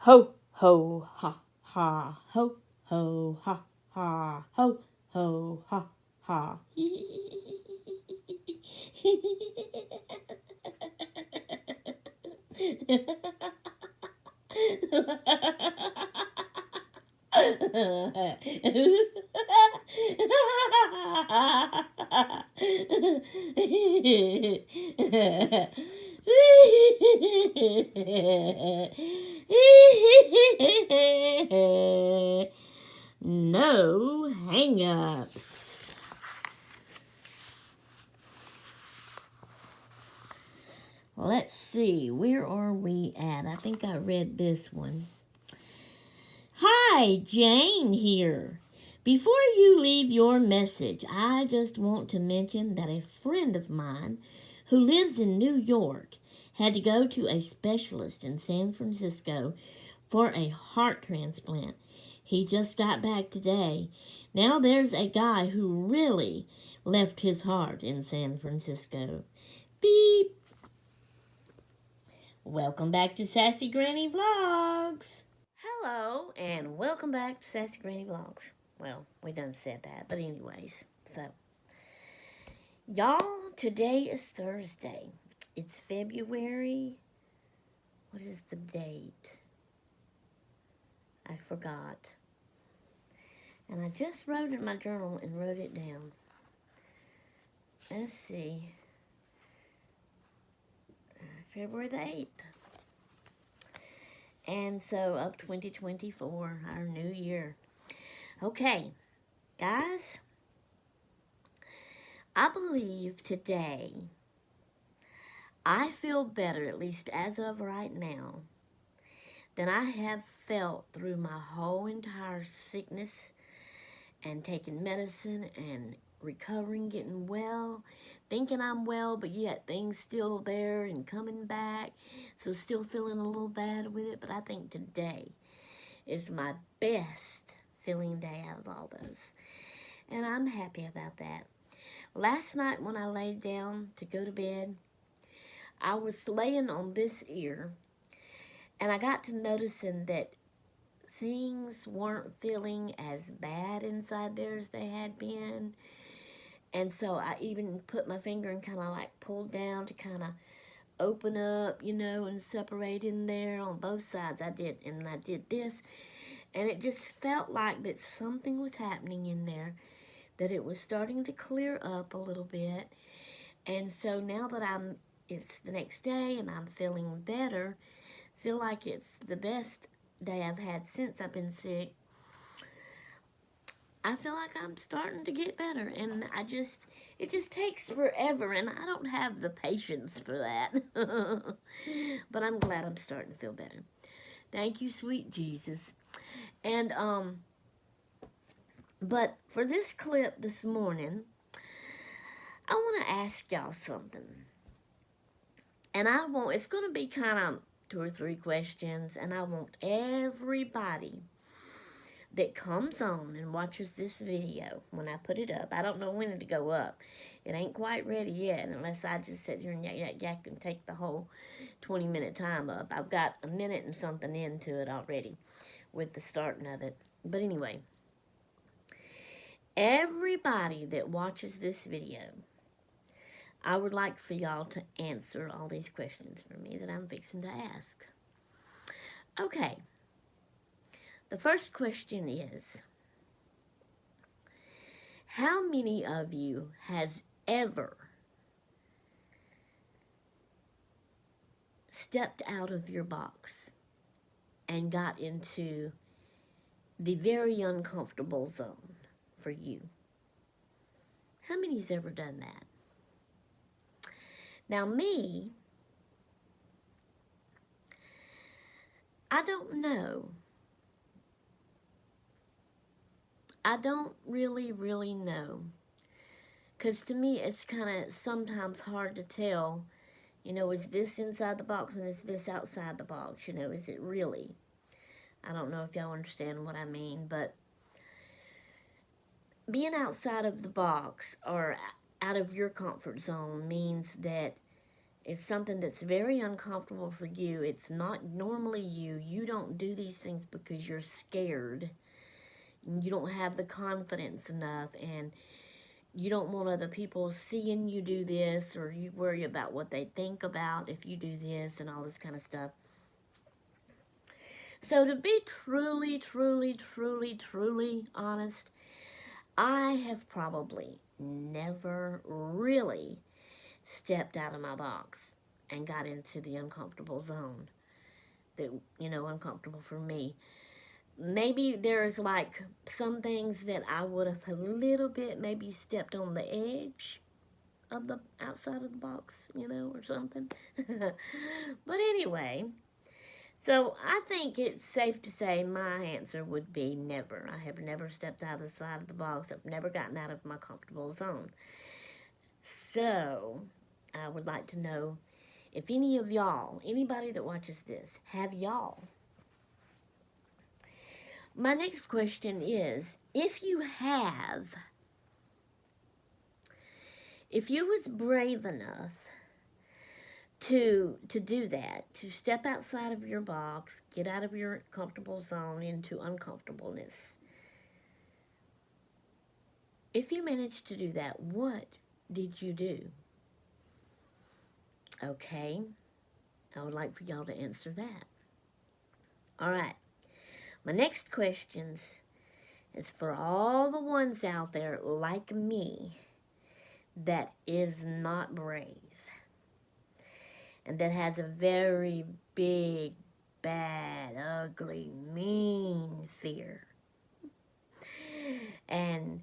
Ho, ho, ha, ha, ho, ho, ha, ha, ho, ho, ha, ha. No hang-ups. Let's see, where are we at? I think I read this one. Hi, Jane here. Before you leave your message, I just want to mention that a friend of mine who lives in New York had to go to a specialist in San Francisco for a heart transplant. He just got back today. Now there's a guy who really left his heart in San Francisco. Beep. Welcome back to Sassy Granny Vlogs. Hello, and welcome back to Sassy Granny Vlogs. Well, we done said that, but anyways. So, y'all, today is Thursday. It's February. What is the date? I forgot. And I just wrote it in my journal and wrote it down. Let's see. February the 8th. And so, up 2024, our new year. Okay, guys. I believe today I feel better, at least as of right now, than I have felt through my whole entire sickness and taking medicine and recovering, getting well, thinking I'm well, but yet things still there and coming back, so still feeling a little bad with it. But I think today is my best feeling day out of all those, and I'm happy about that. Last night when I laid down to go to bed, I was laying on this ear, and I got to noticing that things weren't feeling as bad inside there as they had been. And so I even put my finger and kind of like pulled down to kind of open up, and separate in there on both sides. I did this, and it just felt like that something was happening in there, that it was starting to clear up a little bit. And so now that it's the next day and I'm feeling better, feel like it's the best day I've had since I've been sick. I feel like I'm starting to get better, and it just takes forever, and I don't have the patience for that. But I'm glad I'm starting to feel better. Thank you, sweet Jesus. And but for this clip this morning, I want to ask y'all something. And it's going to be kind of 2 or 3 questions, and I want everybody that comes on and watches this video when I put it up. I don't know when it'll go up. It ain't quite ready yet, unless I just sit here and yak and take the whole 20-minute time up. I've got a minute and something into it already with the starting of it. But anyway, everybody that watches this video, I would like for y'all to answer all these questions for me that I'm fixing to ask. Okay. The first question is, how many of you has ever stepped out of your box and got into the very uncomfortable zone for you? How many's ever done that? Now me, I don't know. I don't really know. Because to me, it's kind of sometimes hard to tell, is this inside the box and is this outside the box? Is it really? I don't know if y'all understand what I mean, but being outside of the box or out of your comfort zone means that It's something that's very uncomfortable for you. It's not normally you. You don't do these things because you're scared. You don't have the confidence enough, and you don't want other people seeing you do this, or you worry about what they think about if you do this and all this kind of stuff. So to be truly, truly, truly, truly honest, I have probably never really stepped out of my box and got into the uncomfortable zone. That, uncomfortable for me. Maybe there's like some things that I would have a little bit maybe stepped on the edge of the outside of the box, or something. But anyway, so I think it's safe to say my answer would be never. I have never stepped out of the side of the box. I've never gotten out of my comfortable zone. So I would like to know if any of y'all, anybody that watches this, have y'all? My next question is, if you was brave enough to do that, to step outside of your box, get out of your comfortable zone into uncomfortableness, if you managed to do that, what did you do? Okay, I would like for y'all to answer that. All right, my next questions is for all the ones out there like me that is not brave and that has a very big, bad, ugly, mean fear and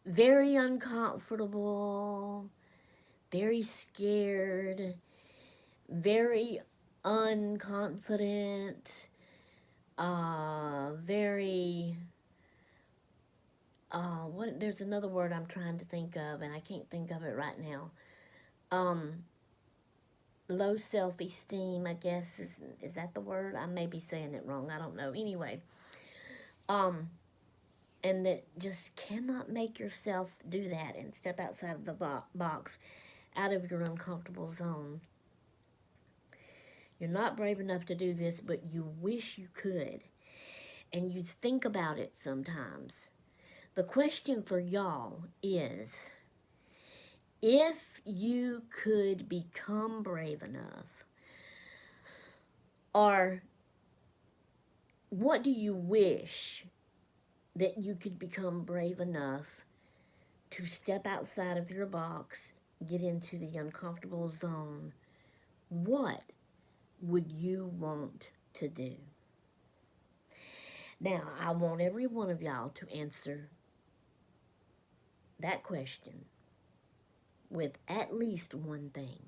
very uncomfortable, very scared, very unconfident, very, there's another word I'm trying to think of, and I can't think of it right now. Low self-esteem, I guess, is that the word? I may be saying it wrong, I don't know. Anyway, and that just cannot make yourself do that and step outside of the box, out of your uncomfortable zone. You're not brave enough to do this, but you wish you could. And you think about it sometimes. The question for y'all is, if you could become brave enough, or what do you wish that you could become brave enough to step outside of your box, get into the uncomfortable zone? What would you want to do? Now, I want every one of y'all to answer that question with at least one thing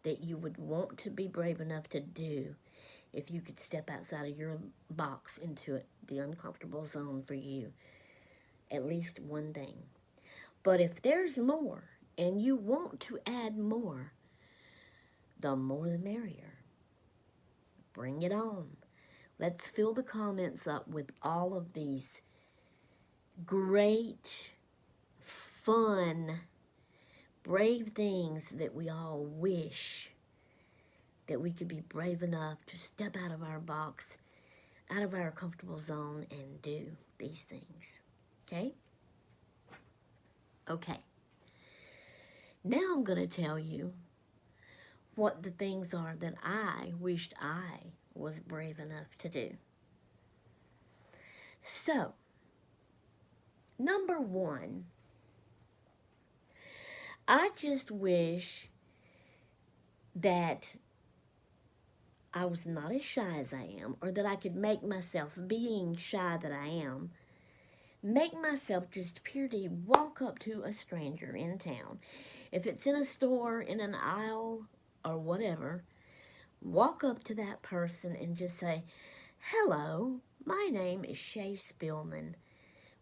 that you would want to be brave enough to do if you could step outside of your box into it, the uncomfortable zone for you. At least one thing. But if there's more, and you want to add more, the more the merrier. Bring it on. Let's fill the comments up with all of these great, fun, brave things that we all wish that we could be brave enough to step out of our box, out of our comfortable zone, and do these things. Okay? Okay. Now I'm going to tell you what the things are that I wished I was brave enough to do. So, number one, I just wish that I was not as shy as I am, or that I could make myself, being shy that I am, make myself just purely walk up to a stranger in town. If it's in a store, in an aisle, or whatever, walk up to that person and just say, "Hello, my name is Shay Spillman.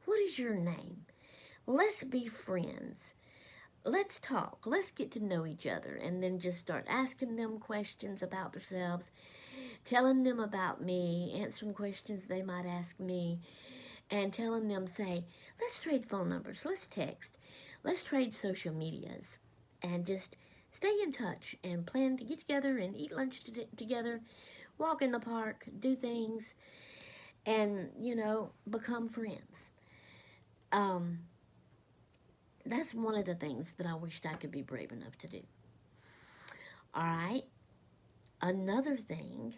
What is your name? Let's be friends. Let's talk. Let's get to know each other." And then just start asking them questions about themselves, telling them about me, answering questions they might ask me, and telling them, say, let's trade phone numbers, let's text, let's trade social medias, and just stay in touch and plan to get together and eat lunch together, walk in the park, do things, and, become friends. Um, that's one of the things that I wished I could be brave enough to do. All right. Another thing,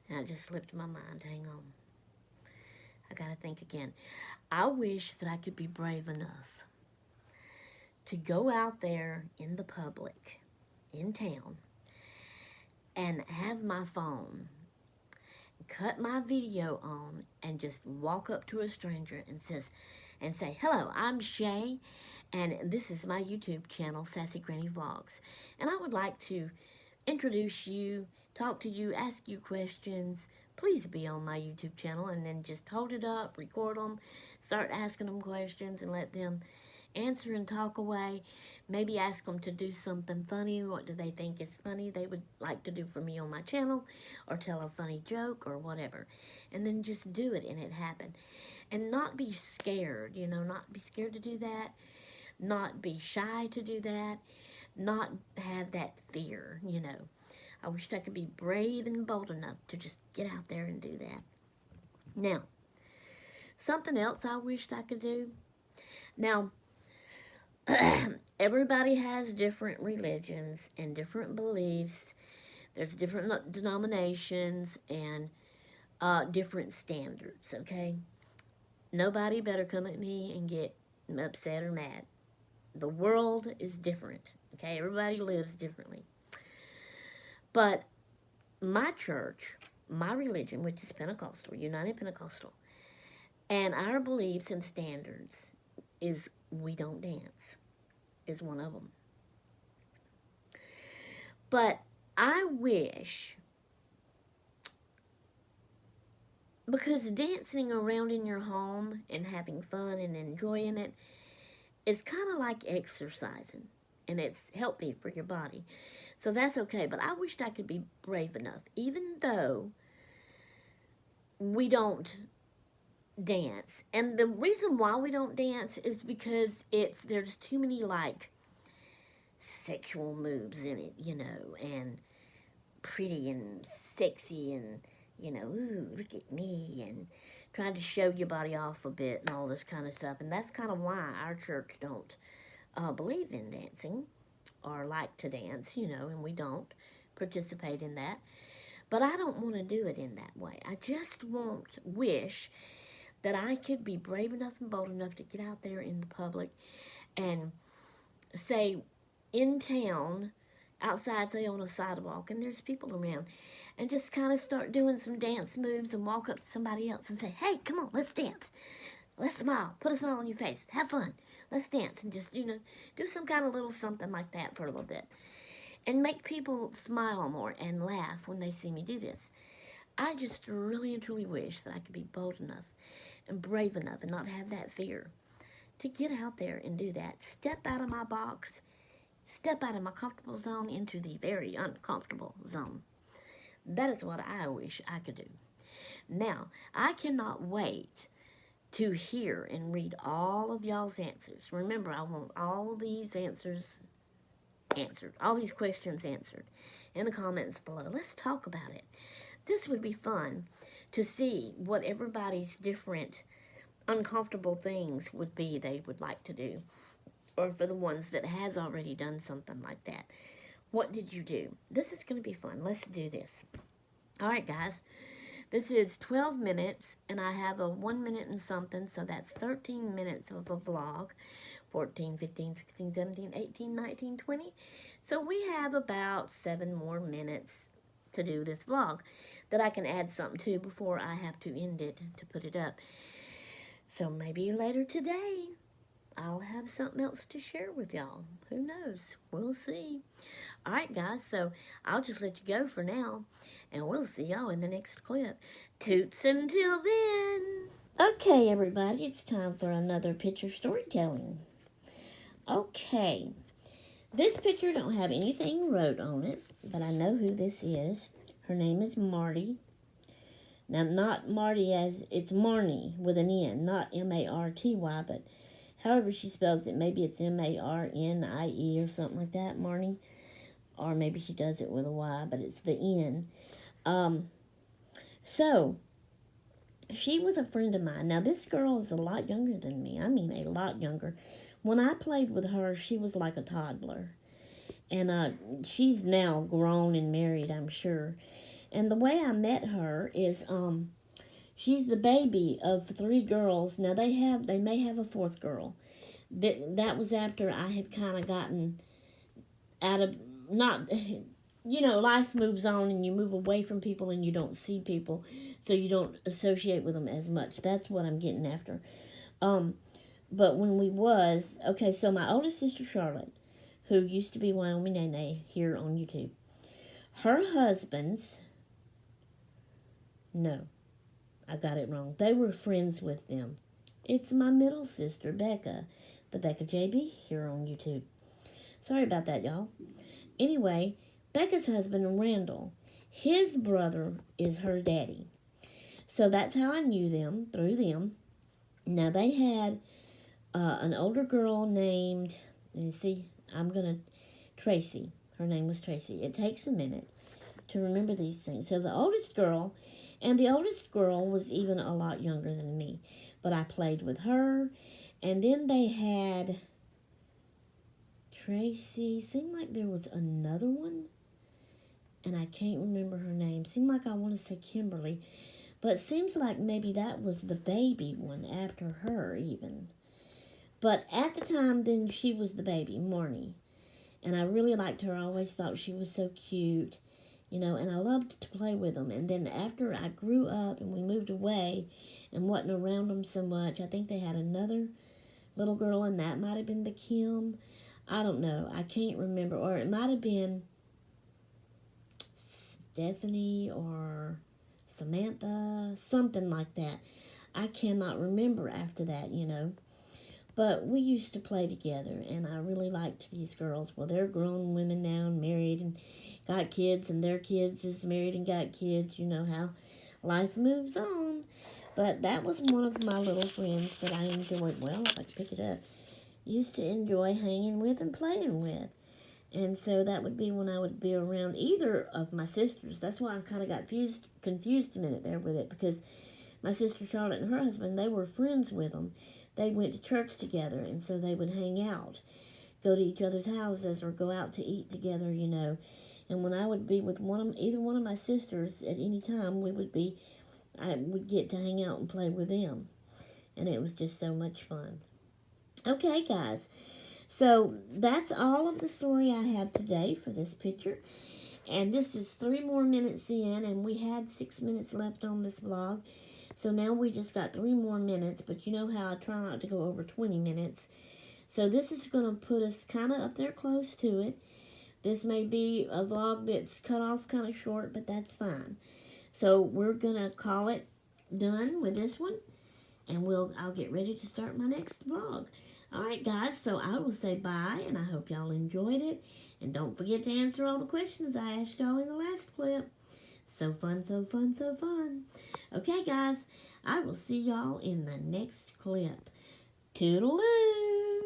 and it just slipped my mind. Hang on. I got to think again. I wish that I could be brave enough to go out there in the public, in town, and have my phone, cut my video on, and just walk up to a stranger and say, "Hello, I'm Shay, and this is my YouTube channel, Sassy Granny Vlogs, and I would like to introduce you, talk to you, ask you questions. Please be on my YouTube channel," and then just hold it up, record them, start asking them questions, and let them answer and talk away. Maybe ask them to do something funny. What do they think is funny they would like to do for me on my channel, or tell a funny joke or whatever, and then just do it and it happen. And not be scared, not be scared to do that, not be shy to do that, not have that fear. I wished I could be brave and bold enough to just get out there and do that. Now, something else I wished I could do. Now, everybody has different religions and different beliefs. There's different denominations and different standards, okay? Nobody better come at me and get upset or mad. The world is different, okay? Everybody lives differently. But my church, my religion, which is Pentecostal, United Pentecostal, and our beliefs and standards is we don't dance, is one of them. But I wish, because dancing around in your home and having fun and enjoying it is kind of like exercising, and it's healthy for your body. So that's okay, but I wished I could be brave enough, even though we don't dance. And the reason why we don't dance is because there's too many, sexual moves in it, and pretty and sexy and, ooh, look at me, and trying to show your body off a bit and all this kind of stuff. And that's kind of why our church don't believe in dancing or like to dance, and we don't participate in that. But I don't want to do it in that way. I just wish that I could be brave enough and bold enough to get out there in the public and say, in town, outside, say on a sidewalk, and there's people around, and just kind of start doing some dance moves and walk up to somebody else and say, "Hey, come on, let's dance. Let's smile. Put a smile on your face. Have fun. Let's dance." And just, do some kind of little something like that for a little bit. And make people smile more and laugh when they see me do this. I just really and truly wish that I could be bold enough and brave enough and not have that fear to get out there and do that. Step out of my box. Step out of my comfortable zone into the very uncomfortable zone. That is what I wish I could do. Now, I cannot wait to hear and read all of y'all's answers. Remember, I want all these answers answered, all these questions answered in the comments below. Let's talk about it. This would be fun to see what everybody's different uncomfortable things would be they would like to do. Or for the ones that has already done something like that. What did you do? This is going to be fun. Let's do this. All right, guys. This is 12 minutes, and I have a 1 minute and something, so that's 13 minutes of a vlog. 14, 15, 16, 17, 18, 19, 20. So we have about 7 more minutes to do this vlog that I can add something to before I have to end it to put it up. So maybe later today, I'll have something else to share with y'all. Who knows? We'll see. All right, guys, so I'll just let you go for now, and we'll see y'all in the next clip. Toots until then. Okay, everybody, it's time for another picture storytelling. Okay, this picture don't have anything wrote on it, but I know who this is. Her name is Marty. Now, not Marty as, it's Marnie with an N, not M-A-R-T-Y, but however she spells it. Maybe it's Marnie or something like that, Marnie. Or maybe she does it with a Y, but it's the N. So, she was a friend of mine. Now, this girl is a lot younger than me. I mean, a lot younger. When I played with her, she was like a toddler. And she's now grown and married, I'm sure. And the way I met her is, she's the baby of 3 girls. Now, they may have a 4th girl. That was after I had kind of gotten out of, not, life moves on and you move away from people and you don't see people, so you don't associate with them as much. That's what I'm getting after. But when so my oldest sister Charlotte, who used to be Wyoming Nene here on YouTube, her husbands, no, I got it wrong. They were friends with them. It's my middle sister, Becca, the Becca JB here on YouTube. Sorry about that, y'all. Anyway, Becca's husband, Randall, his brother is her daddy. So that's how I knew them, through them. Now, they had an older girl named, Tracy. Her name was Tracy. It takes a minute to remember these things. So the oldest girl was even a lot younger than me. But I played with her. And then they had Tracy. Seemed like there was another one. And I can't remember her name. Seemed like I want to say Kimberly. But it seems like maybe that was the baby one after her even. But at the time, then she was the baby, Marnie. And I really liked her. I always thought she was so cute, and I loved to play with them. And then after I grew up and we moved away and wasn't around them so much, I think they had another little girl, and that might have been the Kim. I don't know. I can't remember. Or it might have been Stephanie or Samantha, something like that. I cannot remember after that, But we used to play together, and I really liked these girls. Well, they're grown women now and married and got kids, and their kids is married and got kids. You know how life moves on. But that was one of my little friends that I enjoyed. Well, if I could pick it up. Used to enjoy hanging with and playing with. And so that would be when I would be around either of my sisters. That's why I kind of got confused a minute there with it, because my sister Charlotte and her husband, they were friends with them. They went to church together, and so they would hang out, go to each other's houses, or go out to eat together, And when I would be with either one of my sisters at any time, I would get to hang out and play with them. And it was just so much fun. Okay, guys. So that's all of the story I have today for this picture. And this is 3 more minutes in, and we had 6 minutes left on this vlog. So now we just got 3 more minutes, but you know how I try not to go over 20 minutes. So this is going to put us kind of up there close to it. This may be a vlog that's cut off kind of short, but that's fine. So we're going to call it done with this one, and I'll get ready to start my next vlog. Alright guys, so I will say bye, and I hope y'all enjoyed it. And don't forget to answer all the questions I asked y'all in the last clip. So fun, so fun, so fun. Okay guys, I will see y'all in the next clip. Toodaloo!